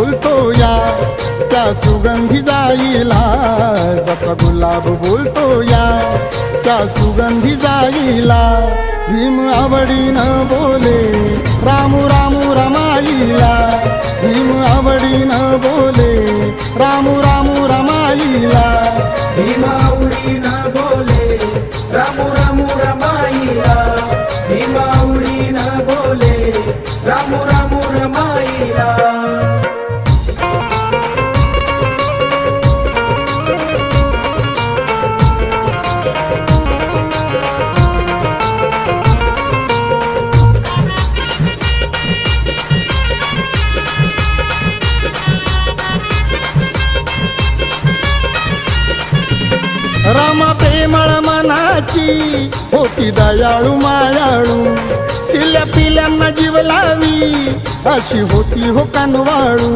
बोलतो या, त्या सुगंधी जाईला जसा गुलाब बोलतो या, त्या सुगंधी जाईला. भीम आवडीनं बोले रामू रामू रमाईला, भीम आवडीनं बोले रामू रामू रमाईला. भीम आवडीनं बोले रामू रामू रमाईला, भीम आवडीनं बोले रामू रामू रमाईला. रामा प्रेमळ मनाची होती दयाळू मायाळू, चिल्या पिल्यांना जीव लावी अशी होती हो कानवाळू.